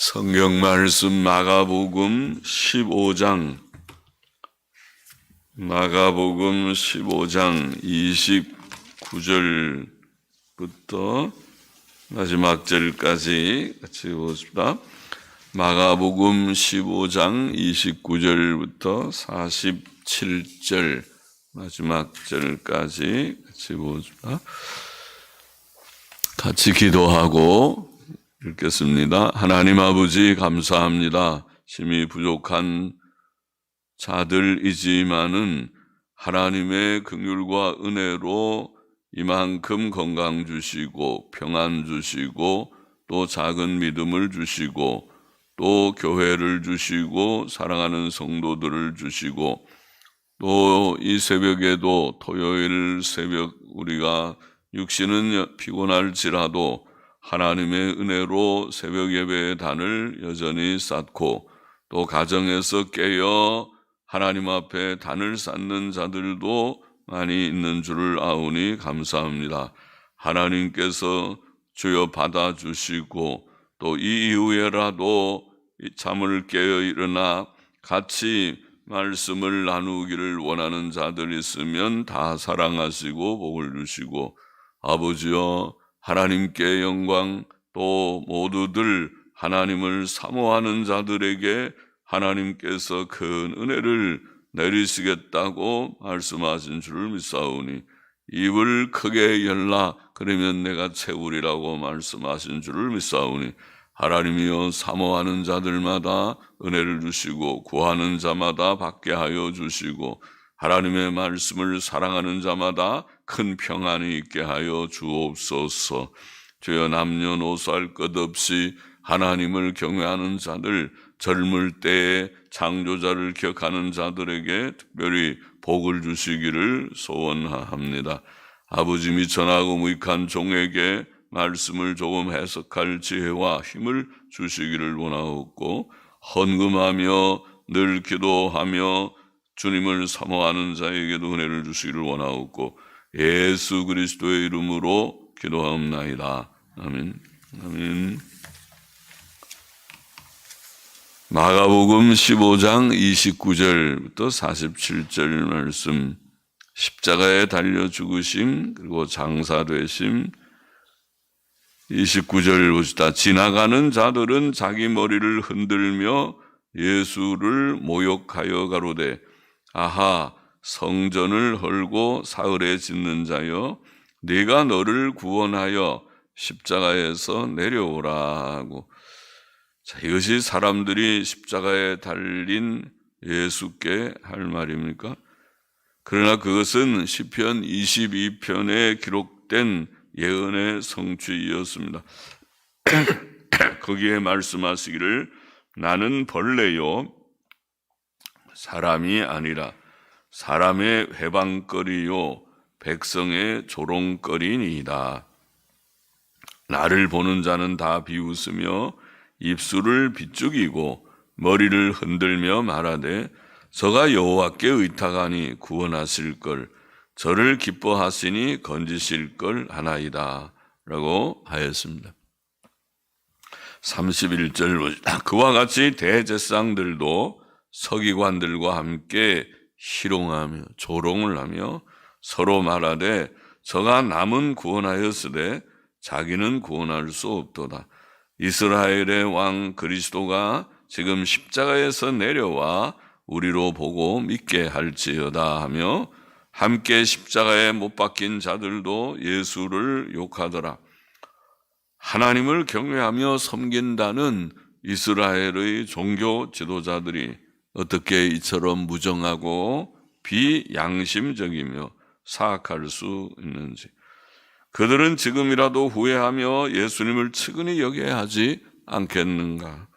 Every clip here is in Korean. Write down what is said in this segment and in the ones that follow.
성경 말씀 마가복음 15장 29절부터 마지막 절까지 같이 보십시다. 마가복음 15장 29절부터 47절 마지막 절까지 같이 보십시다. 같이 기도하고 읽겠습니다. 하나님 아버지 감사합니다. 심히 부족한 자들이지만은 하나님의 긍휼과 은혜로 이만큼 건강 주시고 평안 주시고 또 작은 믿음을 주시고 또 교회를 주시고 사랑하는 성도들을 주시고 또 이 새벽에도 토요일 새벽 우리가 육신은 피곤할지라도 하나님의 은혜로 새벽 예배의 단을 여전히 쌓고 또 가정에서 깨어 하나님 앞에 단을 쌓는 자들도 많이 있는 줄을 아오니 감사합니다. 하나님께서 주여 받아주시고 또 이 이후에라도 잠을 깨어 일어나 같이 말씀을 나누기를 원하는 자들 있으면 다 사랑하시고 복을 주시고 아버지여 하나님께 영광 또 모두들 하나님을 사모하는 자들에게 하나님께서 큰 은혜를 내리시겠다고 말씀하신 줄을 믿사오니 입을 크게 열라 그러면 내가 채우리라고 말씀하신 줄을 믿사오니 하나님이여 사모하는 자들마다 은혜를 주시고 구하는 자마다 받게 하여 주시고 하나님의 말씀을 사랑하는 자마다 큰 평안이 있게 하여 주옵소서. 주여 남녀노소 할 것 없이 하나님을 경외하는 자들, 젊을 때에 창조자를 기억하는 자들에게 특별히 복을 주시기를 소원합니다. 아버지 미천하고 무익한 종에게 말씀을 조금 해석할 지혜와 힘을 주시기를 원하옵고 헌금하며 늘 기도하며 주님을 사모하는 자에게도 은혜를 주시기를 원하옵고 예수 그리스도의 이름으로 기도하옵나이다. 아멘. 아멘. 마가복음 15장 29절부터 47절 말씀, 십자가에 달려 죽으심 그리고 장사되심. 29절 보시다. 지나가는 자들은 자기 머리를 흔들며 예수를 모욕하여 가로되 아하 성전을 헐고 사흘에 짓는 자여 네가 너를 구원하여 십자가에서 내려오라 하고. 자, 이것이 사람들이 십자가에 달린 예수께 할 말입니까? 그러나 그것은 시편 22편에 기록된 예언의 성취이었습니다. 거기에 말씀하시기를 나는 벌레요 사람이 아니라 사람의 회방거리요 백성의 조롱거리니이다. 나를 보는 자는 다 비웃으며 입술을 비죽이고 머리를 흔들며 말하되 저가 여호와께 의탁하니 구원하실 걸 저를 기뻐하시니 건지실 걸 하나이다 라고 하였습니다. 31절 그와 같이 대제사장들도 서기관들과 함께 희롱하며 조롱을 하며 서로 말하되 저가 남은 구원하였으되 자기는 구원할 수 없도다. 이스라엘의 왕 그리스도가 지금 십자가에서 내려와 우리로 보고 믿게 할지어다 하며 함께 십자가에 못 박힌 자들도 예수를 욕하더라. 하나님을 경외하며 섬긴다는 이스라엘의 종교 지도자들이 어떻게 이처럼 무정하고 비양심적이며 사악할 수 있는지. 그들은 지금이라도 후회하며 예수님을 측은히 여겨야 하지 않겠는가.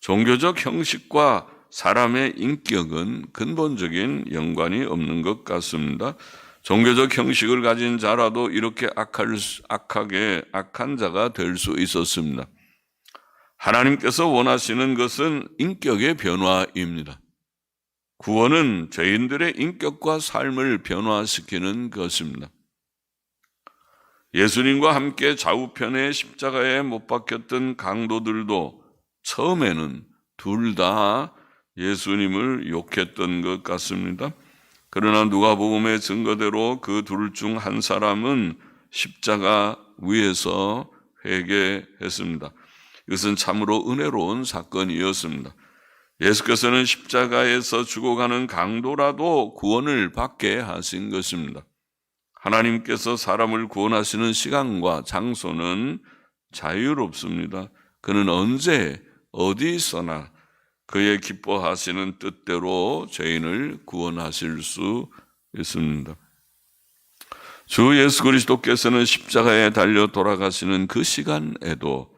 종교적 형식과 사람의 인격은 근본적인 연관이 없는 것 같습니다. 종교적 형식을 가진 자라도 이렇게 악한 자가 될 수 있었습니다. 하나님께서 원하시는 것은 인격의 변화입니다. 구원은 죄인들의 인격과 삶을 변화시키는 것입니다. 예수님과 함께 좌우편에 십자가에 못 박혔던 강도들도 처음에는 둘 다 예수님을 욕했던 것 같습니다. 그러나 누가복음의 증거대로 그 둘 중 한 사람은 십자가 위에서 회개했습니다. 이것은 참으로 은혜로운 사건이었습니다. 예수께서는 십자가에서 죽어가는 강도라도 구원을 받게 하신 것입니다. 하나님께서 사람을 구원하시는 시간과 장소는 자유롭습니다. 그는 언제 어디서나 그의 기뻐하시는 뜻대로 죄인을 구원하실 수 있습니다. 주 예수 그리스도께서는 십자가에 달려 돌아가시는 그 시간에도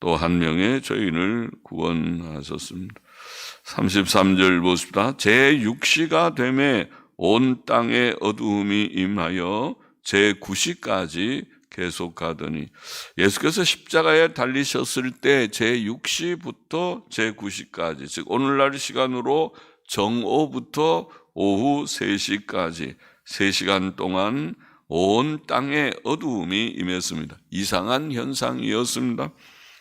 또 한 명의 죄인을 구원하셨습니다. 33절 보십시다. 제6시가 되매 온 땅에 어두움이 임하여 제9시까지 계속하더니, 예수께서 십자가에 달리셨을 때 제6시부터 제9시까지, 즉 오늘날 시간으로 정오부터 오후 3시까지 3시간 동안 온 땅에 어두움이 임했습니다. 이상한 현상이었습니다.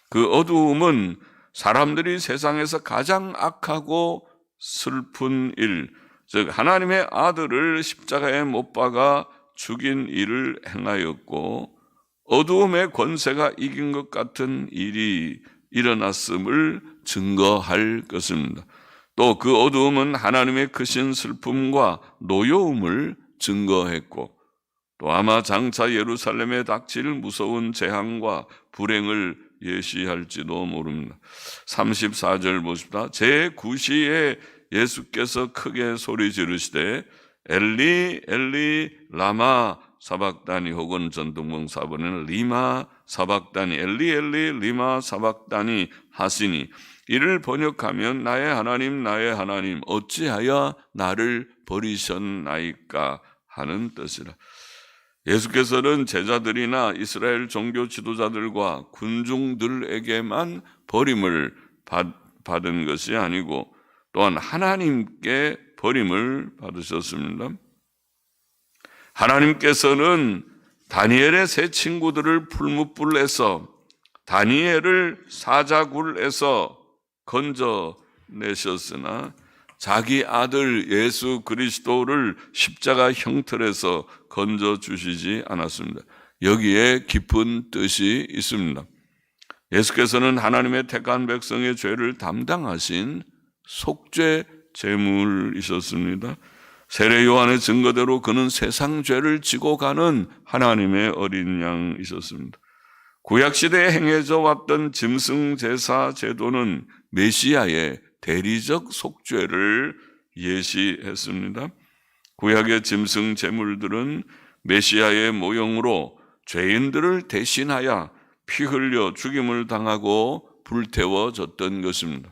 그 어두움은 사람들이 세상에서 가장 악하고 슬픈 일, 즉 하나님의 아들을 십자가에 못 박아 죽인 일을 행하였고, 어두움의 권세가 이긴 것 같은 일이 일어났음을 증거할 것입니다. 또 그 어두움은 하나님의 크신 슬픔과 노여움을 증거했고, 또 아마 장차 예루살렘에 닥칠 무서운 재앙과 불행을 예시할지도 모릅니다. 34절 보십시다. 제9시에 예수께서 크게 소리 지르시되 엘리 엘리 라마 사박다니, 혹은 전통문 4번에는 리마 사박다니, 엘리 엘리 리마 사박다니 하시니, 이를 번역하면 나의 하나님 어찌하여 나를 버리셨나이까 하는 뜻이라. 예수께서는 제자들이나 이스라엘 종교 지도자들과 군중들에게만 버림을 받은 것이 아니고 또한 하나님께 버림을 받으셨습니다. 하나님께서는 다니엘의 세 친구들을 풀무불에서, 다니엘을 사자굴에서 건져내셨으나 자기 아들 예수 그리스도를 십자가 형틀에서 건져주시지 않았습니다. 여기에 깊은 뜻이 있습니다. 예수께서는 하나님의 택한 백성의 죄를 담당하신 속죄 제물이셨습니다. 세례 요한의 증거대로 그는 세상 죄를 지고 가는 하나님의 어린 양이셨습니다. 구약시대에 행해져 왔던 짐승 제사 제도는 메시아의 대리적 속죄를 예시했습니다. 구약의 짐승 제물들은 메시아의 모형으로 죄인들을 대신하여 피 흘려 죽임을 당하고 불태워졌던 것입니다.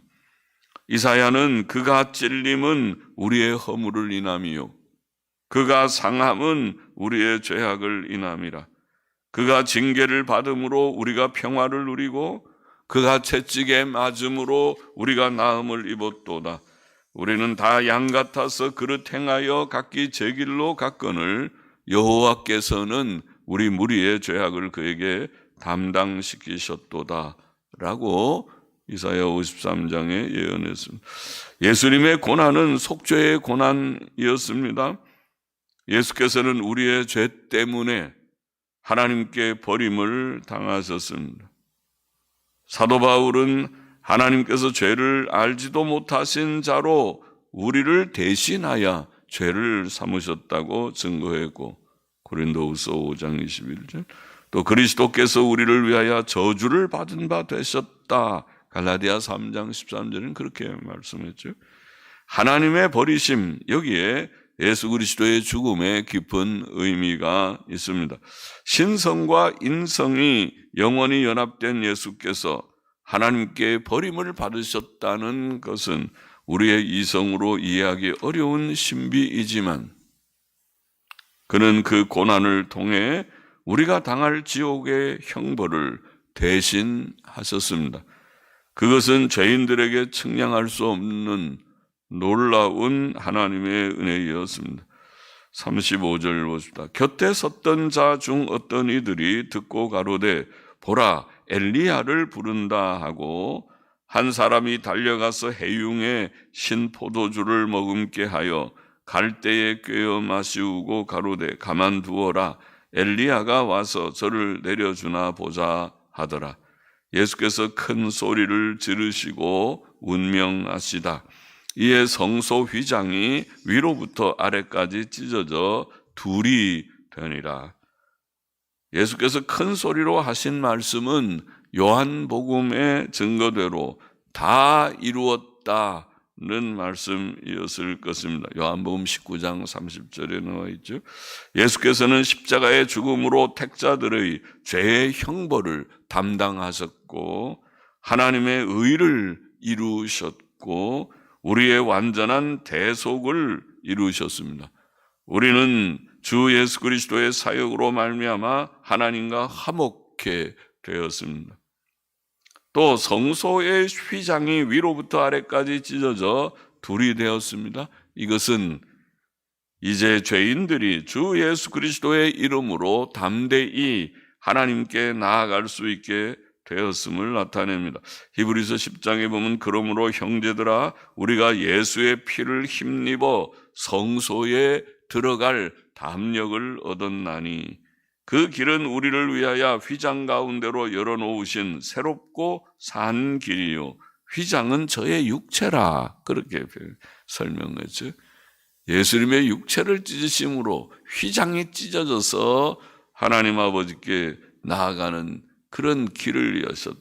이사야는 그가 찔림은 우리의 허물을 인함이요 그가 상함은 우리의 죄악을 인함이라. 그가 징계를 받음으로 우리가 평화를 누리고 그가 채찍에 맞음으로 우리가 나음을 입었도다. 우리는 다 양 같아서 그릇 행하여 각기 제 길로 갔거늘 여호와께서는 우리 무리의 죄악을 그에게 담당시키셨도다 라고 이사야 53장에 예언했습니다. 예수님의 고난은 속죄의 고난이었습니다. 예수께서는 우리의 죄 때문에 하나님께 버림을 당하셨습니다. 사도 바울은 하나님께서 죄를 알지도 못하신 자로 우리를 대신하여 죄를 삼으셨다고 증거했고, 고린도후서 5장 21절, 또 그리스도께서 우리를 위하여 저주를 받은 바 되셨다, 갈라디아 3장 13절은 그렇게 말씀했죠. 하나님의 버리심, 여기에 예수 그리스도의 죽음에 깊은 의미가 있습니다. 신성과 인성이 영원히 연합된 예수께서 하나님께 버림을 받으셨다는 것은 우리의 이성으로 이해하기 어려운 신비이지만, 그는 그 고난을 통해 우리가 당할 지옥의 형벌을 대신하셨습니다. 그것은 죄인들에게 측량할 수 없는 놀라운 하나님의 은혜였습니다. 35절 보십시다. 곁에 섰던 자 중 어떤 이들이 듣고 가로되 보라 엘리야를 부른다 하고 한 사람이 달려가서 해융에 신 포도주를 머금게 하여 갈대에 꿰어 마시우고 가로되 가만두어라 엘리야가 와서 저를 내려주나 보자 하더라. 예수께서 큰 소리를 지르시고 운명하시다. 이에 성소 휘장이 위로부터 아래까지 찢어져 둘이 되니라. 예수께서 큰 소리로 하신 말씀은 요한복음의 증거대로 다 이루었다는 말씀이었을 것입니다. 요한복음 19장 30절에 나와 있죠. 예수께서는 십자가의 죽음으로 택자들의 죄의 형벌을 담당하셨고 하나님의 의를 이루셨고 우리의 완전한 대속을 이루셨습니다. 우리는 주 예수 그리스도의 사역으로 말미암아 하나님과 화목해 되었습니다. 또 성소의 휘장이 위로부터 아래까지 찢어져 둘이 되었습니다. 이것은 이제 죄인들이 주 예수 그리스도의 이름으로 담대히 하나님께 나아갈 수 있게 되었음을 나타냅니다. 히브리서 10장에 보면 그러므로 형제들아 우리가 예수의 피를 힘입어 성소에 들어갈 담력을 얻었나니 그 길은 우리를 위하여 휘장 가운데로 열어놓으신 새롭고 산 길이요 휘장은 저의 육체라 그렇게 설명했죠. 예수님의 육체를 찢으심으로 휘장이 찢어져서 하나님 아버지께 나아가는 그런 길을 여셨다.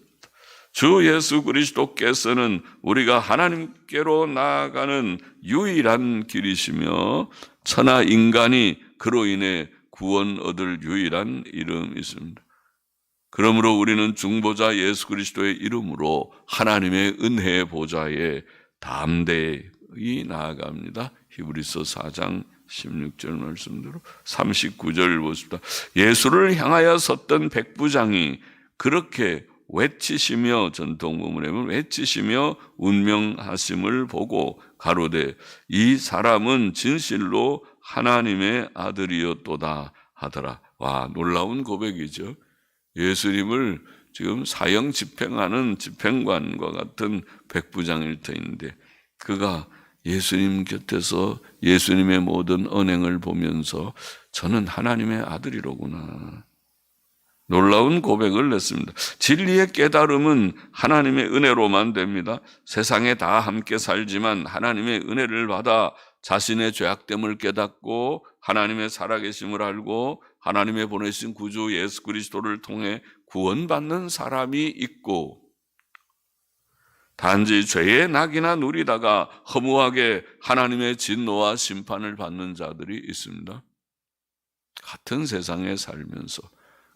주 예수 그리스도께서는 우리가 하나님께로 나아가는 유일한 길이시며 천하 인간이 그로 인해 구원 얻을 유일한 이름이십니다. 그러므로 우리는 중보자 예수 그리스도의 이름으로 하나님의 은혜의 보좌에 담대히 나아갑니다. 히브리서 4장 16절 말씀대로 39절 보십시다. 예수를 향하여 섰던 백부장이 그렇게 외치시며 전통문에 보면 외치시며 운명하심을 보고 가로되 이 사람은 진실로 하나님의 아들이었도다 하더라. 와, 놀라운 고백이죠. 예수님을 지금 사형 집행하는 집행관과 같은 백부장일 터인데 그가 예수님 곁에서 예수님의 모든 언행을 보면서 저는 하나님의 아들이로구나. 놀라운 고백을 냈습니다. 진리의 깨달음은 하나님의 은혜로만 됩니다. 세상에 다 함께 살지만 하나님의 은혜를 받아 자신의 죄악됨을 깨닫고 하나님의 살아계심을 알고 하나님의 보내신 구주 예수 그리스도를 통해 구원받는 사람이 있고 단지 죄의 낙이나 누리다가 허무하게 하나님의 진노와 심판을 받는 자들이 있습니다. 같은 세상에 살면서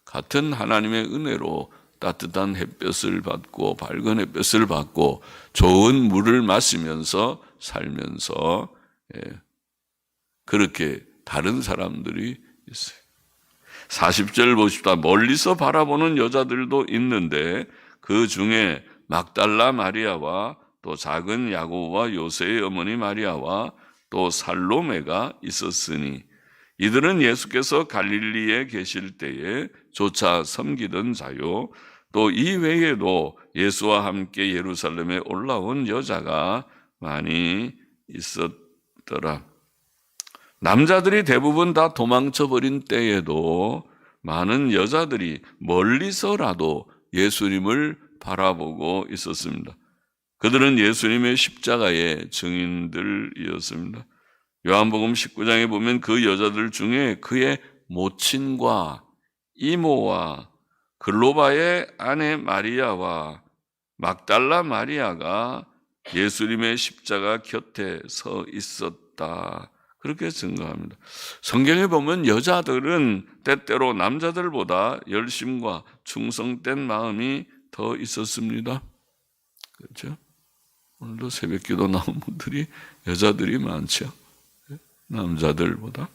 같은 하나님의 은혜로 따뜻한 햇볕을 받고 밝은 햇볕을 받고 좋은 물을 마시면서 살면서 그렇게 다른 사람들이 있어요. 40절 보십시다. 멀리서 바라보는 여자들도 있는데 그 중에 막달라 마리아와 또 작은 야고보와 요새의 어머니 마리아와 또 살로메가 있었으니 이들은 예수께서 갈릴리에 계실 때에 조차 섬기던 자요 또 이 외에도 예수와 함께 예루살렘에 올라온 여자가 많이 있었더라. 남자들이 대부분 다 도망쳐버린 때에도 많은 여자들이 멀리서라도 예수님을 바라보고 있었습니다. 그들은 예수님의 십자가의 증인들이었습니다. 요한복음 19장에 보면 그 여자들 중에 그의 모친과 이모와 글로바의 아내 마리아와 막달라 마리아가 예수님의 십자가 곁에 서 있었다. 그렇게 증거합니다. 성경에 보면 여자들은 때때로 남자들보다 열심과 충성된 마음이 더 있었습니다. 그렇죠? 오늘도 새벽기도 나온 분들이 여자들이 많죠. 남자들보다.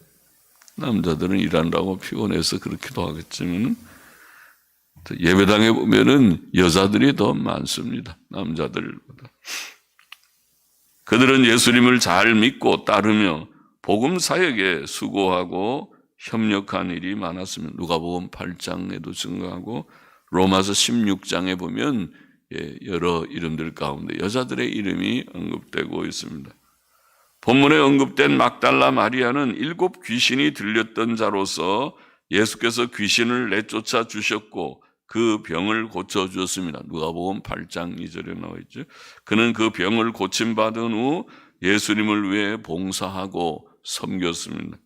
남자들은 일하느라고 피곤해서 그렇기도 하겠지만 예배당에 보면은 여자들이 더 많습니다. 남자들보다. 그들은 예수님을 잘 믿고 따르며 복음 사역에 수고하고 협력한 일이 많았습니다. 누가복음 8장에도 증거하고 로마서 16장에 보면 여러 이름들 가운데 여자들의 이름이 언급되고 있습니다. 본문에 언급된 막달라 마리아는 7 귀신이 들렸던 자로서 예수께서 귀신을 내쫓아 주셨고 그 병을 고쳐주었습니다. 누가복음 8장 2절에 나와 있죠. 그는 그 병을 고침받은 후 예수님을 위해 봉사하고 섬겼습니다.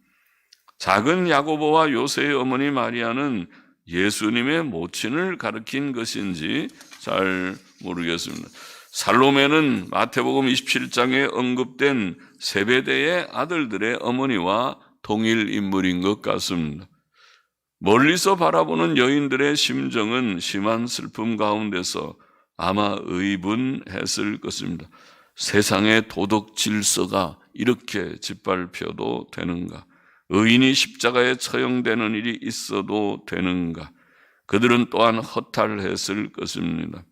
작은 야고보와 요새의 어머니 마리아는 예수님의 모친을 가리킨 것인지 잘 모르겠습니다. 살로메는 마태복음 27장에 언급된 세베대의 아들들의 어머니와 동일 인물인 것 같습니다. 멀리서 바라보는 여인들의 심정은 심한 슬픔 가운데서 아마 의분했을 것입니다. 세상의 도덕 질서가 이렇게 짓밟혀도 되는가? 의인이 십자가에 처형되는 일이 있어도 되는가? 그들은 또한 허탈했을 것입니다.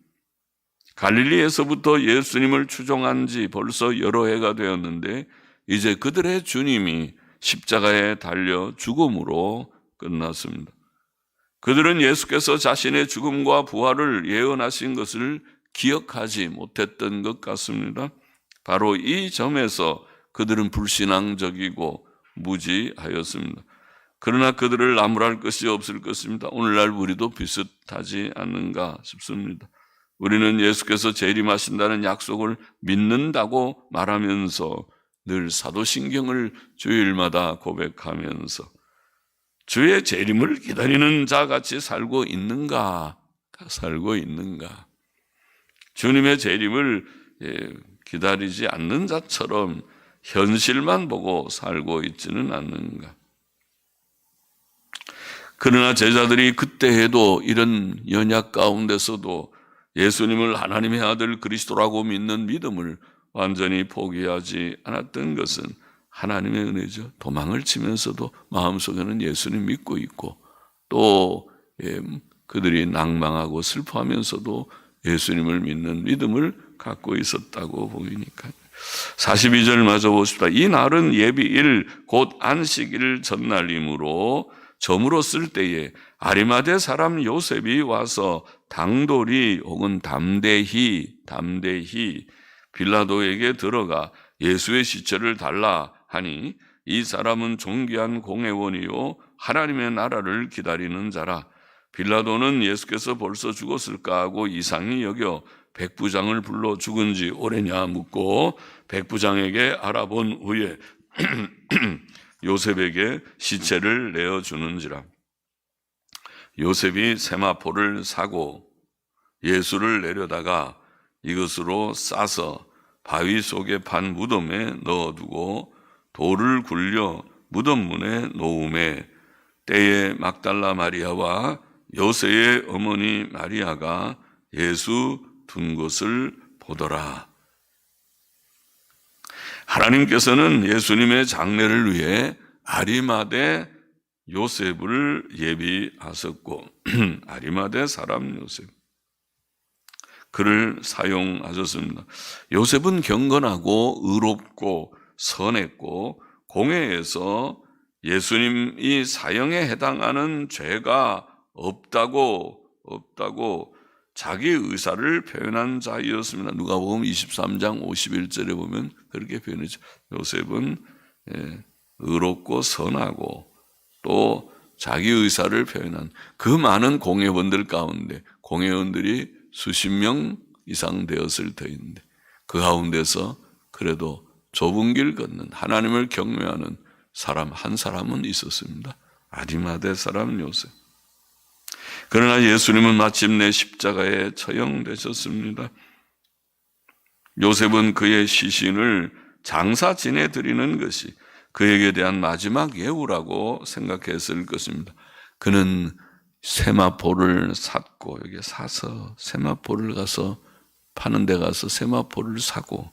갈릴리에서부터 예수님을 추종한 지 벌써 여러 해가 되었는데 이제 그들의 주님이 십자가에 달려 죽음으로 끝났습니다. 그들은 예수께서 자신의 죽음과 부활을 예언하신 것을 기억하지 못했던 것 같습니다. 바로 이 점에서 그들은 불신앙적이고 무지하였습니다. 그러나 그들을 나무랄 것이 없을 것입니다. 오늘날 우리도 비슷하지 않는가 싶습니다. 우리는 예수께서 재림하신다는 약속을 믿는다고 말하면서 늘 사도신경을 주일마다 고백하면서 주의 재림을 기다리는 자같이 살고 있는가? 주님의 재림을 기다리지 않는 자처럼 현실만 보고 살고 있지는 않는가? 그러나 제자들이 그때에도 이런 연약 가운데서도 예수님을 하나님의 아들 그리스도라고 믿는 믿음을 완전히 포기하지 않았던 것은 하나님의 은혜죠. 도망을 치면서도 마음속에는 예수님 믿고 있고 또 그들이 낭망하고 슬퍼하면서도 예수님을 믿는 믿음을 갖고 있었다고 보이니까 42절 마저 보십시다. 이 날은 예비일 곧 안식일 전날이므로 점으로 쓸 때에 아리마대 사람 요셉이 와서 당돌이 혹은 담대히 빌라도에게 들어가 예수의 시체를 달라 하니 이 사람은 존귀한 공회원이요 하나님의 나라를 기다리는 자라. 빌라도는 예수께서 벌써 죽었을까 하고 이상히 여겨 백부장을 불러 죽은 지 오래냐 묻고 백부장에게 알아본 후에 요셉에게 시체를 내어주는지라. 요셉이 세마포를 사고 예수를 내려다가 이것으로 싸서 바위 속에 판 무덤에 넣어두고 돌을 굴려 무덤 문에 놓음에 때에 막달라 마리아와 요새의 어머니 마리아가 예수 둔 것을 보더라. 하나님께서는 예수님의 장례를 위해 아리마대 요셉을 예비하셨고 아리마대 사람 요셉 그를 사용하셨습니다. 요셉은 경건하고 의롭고 선했고 공회에서 예수님이 사형에 해당하는 죄가 없다고 자기 의사를 표현한 자이었습니다. 누가복음 23장 51절에 보면 그렇게 표현했죠. 요셉은 의롭고 선하고 또 자기 의사를 표현한 그 많은 공회원들 가운데 공회원들이 수십 명 이상 되었을 터인데 그 가운데서 그래도 좁은 길 걷는 하나님을 경외하는 사람 한 사람은 있었습니다. 아리마대 사람 요셉. 그러나 예수님은 마침내 십자가에 처형되셨습니다. 요셉은 그의 시신을 장사 지내드리는 것이 그에게 대한 마지막 예우라고 생각했을 것입니다. 그는 세마포를 샀고 여기 사서 세마포를 가서 파는 데 가서 세마포를 사고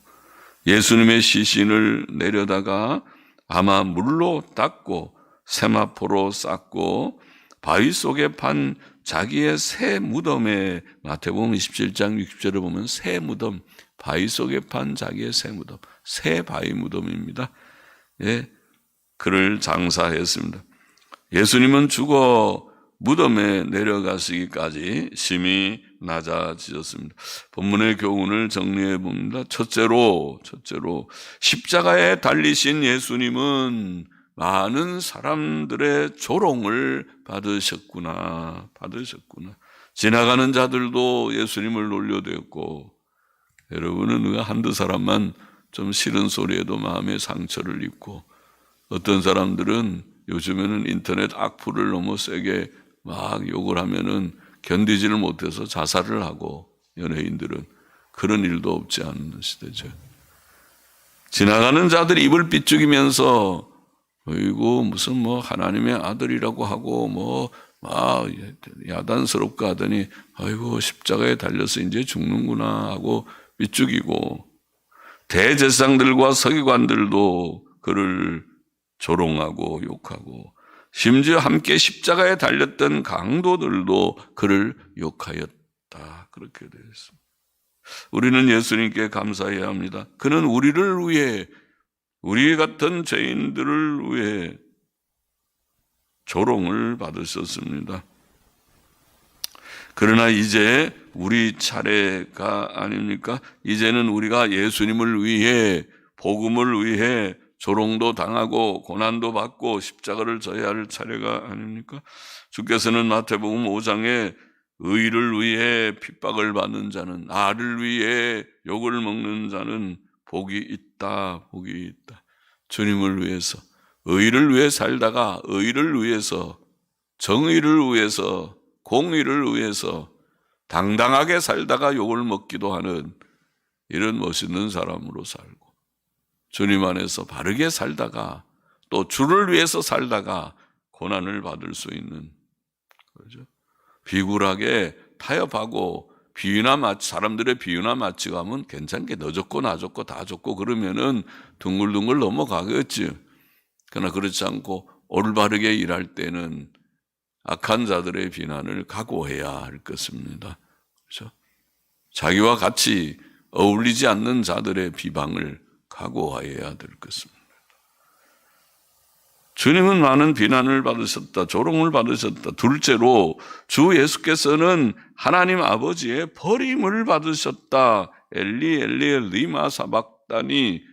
예수님의 시신을 내려다가 아마 물로 닦고 세마포로 쌌고 바위 속에 판 자기의 새 무덤에 마태복음 27장 60절에 보면 새 무덤 바위 속에 판 자기의 새 무덤 새 바위 무덤입니다. 예, 그를 장사했습니다. 예수님은 죽어 무덤에 내려가시기까지 심히 낮아지셨습니다. 본문의 교훈을 정리해 봅니다. 첫째로 십자가에 달리신 예수님은 많은 사람들의 조롱을 받으셨구나. 지나가는 자들도 예수님을 놀려대었고, 여러분은 누가 한두 사람만 좀 싫은 소리에도 마음의 상처를 입고, 어떤 사람들은 요즘에는 인터넷 악플을 너무 세게 막 욕을 하면은 견디지를 못해서 자살을 하고, 연예인들은 그런 일도 없지 않은 시대죠. 지나가는 자들이 입을 삐죽이면서 어이구 무슨 뭐 하나님의 아들이라고 하고 뭐 야단스럽게 하더니 아이고 십자가에 달려서 이제 죽는구나 하고 삐죽이고, 대제사장들과 서기관들도 그를 조롱하고 욕하고, 심지어 함께 십자가에 달렸던 강도들도 그를 욕하였다. 그렇게 되어 있습니다. 우리는 예수님께 감사해야 합니다. 그는 우리를 위해, 우리 같은 죄인들을 위해 조롱을 받으셨습니다. 그러나 이제 우리 차례가 아닙니까? 이제는 우리가 예수님을 위해, 복음을 위해 조롱도 당하고 고난도 받고 십자가를 져야 할 차례가 아닙니까? 주께서는 마태복음 5장에 의를 위해 핍박을 받는 자는, 나를 위해 욕을 먹는 자는 복이 있다. 주님을 위해서, 의를 위해 살다가 의를 위해서, 정의를 위해서, 공의를 위해서 당당하게 살다가 욕을 먹기도 하는 이런 멋있는 사람으로 살고, 주님 안에서 바르게 살다가 또 주를 위해서 살다가 고난을 받을 수 있는, 그렇죠? 비굴하게 타협하고 사람들의 비유나 마치가면 괜찮게 너 좋고 나 좋고 다 좋고 그러면은 둥글둥글 넘어가겠지. 그러나 그렇지 않고 올바르게 일할 때는 악한 자들의 비난을 각오해야 할 것입니다. 그렇죠? 자기와 같이 어울리지 않는 자들의 비방을 각오해야 될 것입니다. 주님은 많은 비난을 받으셨다. 조롱을 받으셨다. 둘째로 주 예수께서는 하나님 아버지의 버림을 받으셨다. 엘리 엘리 리마 사박다니.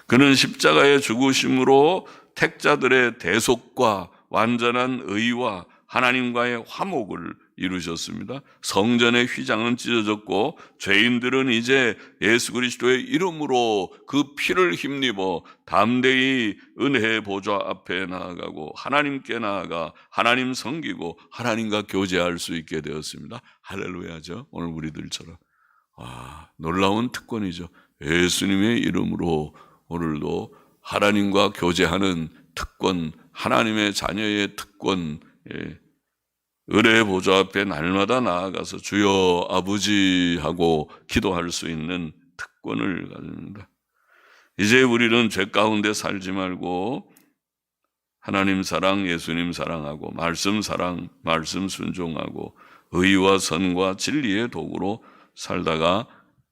그는 십자가의 죽으심으로 택자들의 대속과 완전한 의와 하나님과의 화목을 이루셨습니다. 성전의 휘장은 찢어졌고 죄인들은 이제 예수 그리스도의 이름으로 그 피를 힘입어 담대히 은혜의 보좌 앞에 나아가고 하나님께 나아가 하나님 섬기고 하나님과 교제할 수 있게 되었습니다. 할렐루야죠. 오늘 우리들처럼. 놀라운 특권이죠. 예수님의 이름으로 오늘도 하나님과 교제하는 특권, 하나님의 자녀의 특권, 은혜의 보좌 앞에 날마다 나아가서 주여 아버지 하고 기도할 수 있는 특권을 가집니다. 이제 우리는 죄 가운데 살지 말고 하나님 사랑, 예수님 사랑하고 말씀 사랑, 말씀 순종하고 의와 선과 진리의 도구로 살다가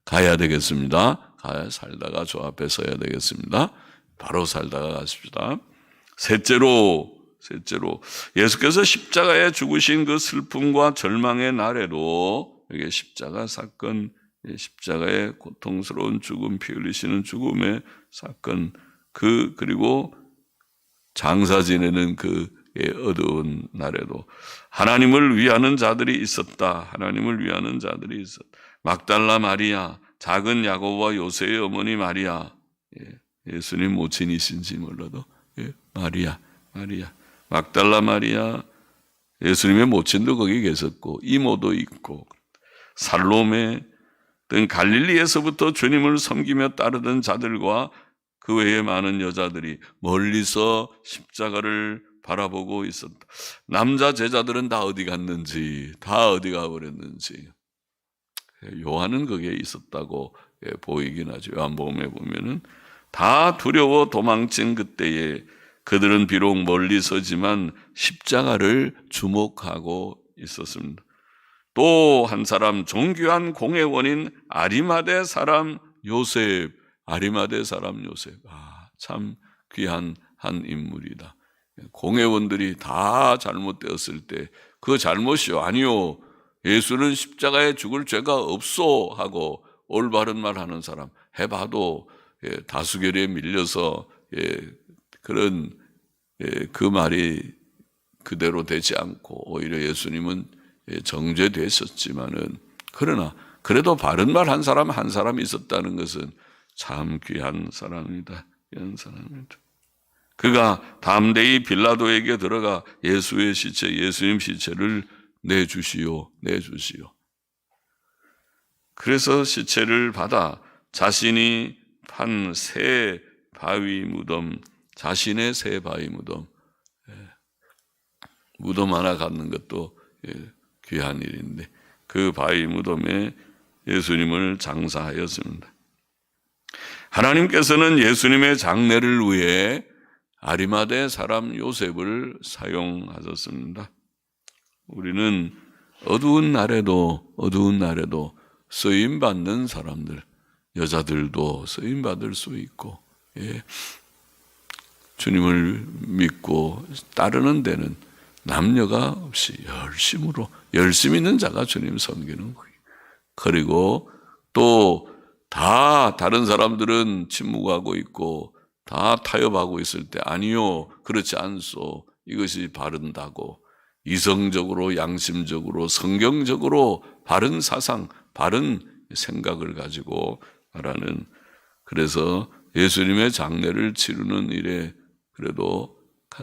가야 되겠습니다. 살다가 주 앞에 서야 되겠습니다. 바로 살다가 가십시다. 셋째로 예수께서 십자가에 죽으신 그 슬픔과 절망의 날에도 이게 십자가 사건, 십자가의 고통스러운 죽음, 피 흘리시는 죽음의 사건, 그리고 장사 지내는 그 어두운 날에도 하나님을 위하는 자들이 있었다. 막달라 마리아, 작은 야고보와 요새의 어머니 마리아, 예수님 모친이신지 몰라도 마리아, 막달라 마리아, 예수님의 모친도 거기 계셨고 이모도 있고 살로메 등 갈릴리에서부터 주님을 섬기며 따르던 자들과 그 외에 많은 여자들이 멀리서 십자가를 바라보고 있었다. 남자 제자들은 다 어디 갔는지, 다 어디 가버렸는지. 요한은 거기에 있었다고 보이긴 하죠. 요한복음에 보면은 다 두려워 도망친 그때에 그들은 비록 멀리 서지만 십자가를 주목하고 있었습니다. 또 한 사람, 존귀한 공회원인 아리마대 사람 요셉, 아리마대 사람 요셉. 참 귀한 한 인물이다. 공회원들이 다 잘못되었을 때 그 잘못이요 아니요 예수는 십자가에 죽을 죄가 없소 하고 올바른 말 하는 사람 해봐도 다수결에 밀려서 그런 그 말이 그대로 되지 않고 오히려 예수님은 정죄되셨지만은 그러나 그래도 바른 말 한 사람 한 사람이 있었다는 것은 참 귀한 사람이다. 귀한 사람이다. 그가 담대히 빌라도에게 들어가 예수의 시체, 예수님 시체를 내주시오. 그래서 시체를 받아 자신이 판 새 바위 무덤, 자신의 새 바위 무덤, 무덤 하나 갖는 것도 귀한 일인데 그 바위 무덤에 예수님을 장사하였습니다. 하나님께서는 예수님의 장례를 위해 아리마대 사람 요셉을 사용하셨습니다. 우리는 어두운 날에도 쓰임받는 사람들, 여자들도 쓰임받을 수 있고 주님을 믿고 따르는 데는 남녀가 없이 열심 있는 자가 주님 섬기는 거예요. 그리고 또 다 다른 사람들은 침묵하고 있고 다 타협하고 있을 때 아니요 그렇지 않소 이것이 바른다고 이성적으로 양심적으로 성경적으로 바른 사상 바른 생각을 가지고 말하는 그래서 예수님의 장례를 치르는 일에 그래도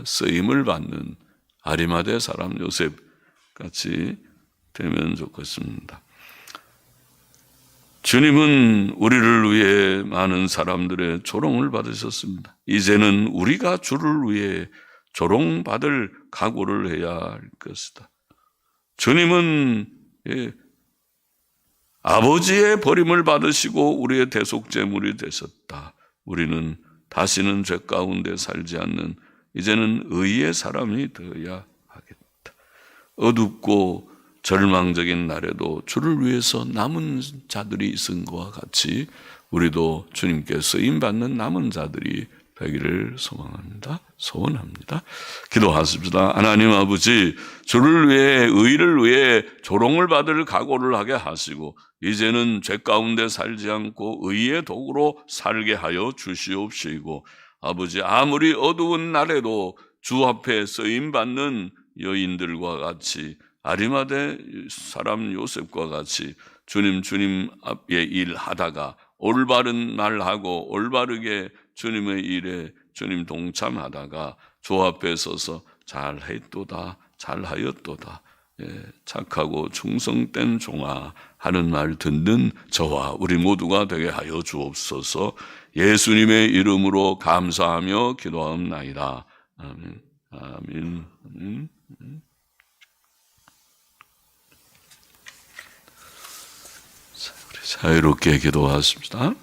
쓰임을 받는 아리마대 사람 요셉 같이 되면 좋겠습니다. 주님은 우리를 위해 많은 사람들의 조롱을 받으셨습니다. 이제는 우리가 주를 위해 조롱받을 각오를 해야 할 것이다. 주님은 아버지의 버림을 받으시고 우리의 대속제물이 되셨다. 우리는 다시는 죄 가운데 살지 않는 이제는 의의 사람이 되어야 하겠다. 어둡고 절망적인 날에도 주를 위해서 남은 자들이 있은 것과 같이 우리도 주님께 쓰임받는 남은 자들이 되기를 소원합니다. 기도하십시다. 하나님 아버지, 주를 위해 의를 위해 조롱을 받을 각오를 하게 하시고 이제는 죄 가운데 살지 않고 의의 도구로 살게 하여 주시옵시고 아버지 아무리 어두운 날에도 주 앞에 쓰임받는 여인들과 같이 아리마대 사람 요셉과 같이 주님 앞에 일하다가 올바른 말하고 올바르게 주님의 일에 주님 동참하다가 주 앞에 서서 잘하였도다 착하고 충성된 종아 하는 말 듣는 저와 우리 모두가 되게 하여 주옵소서. 예수님의 이름으로 감사하며 기도하옵나이다. 아멘. 자유롭게 기도하십시다.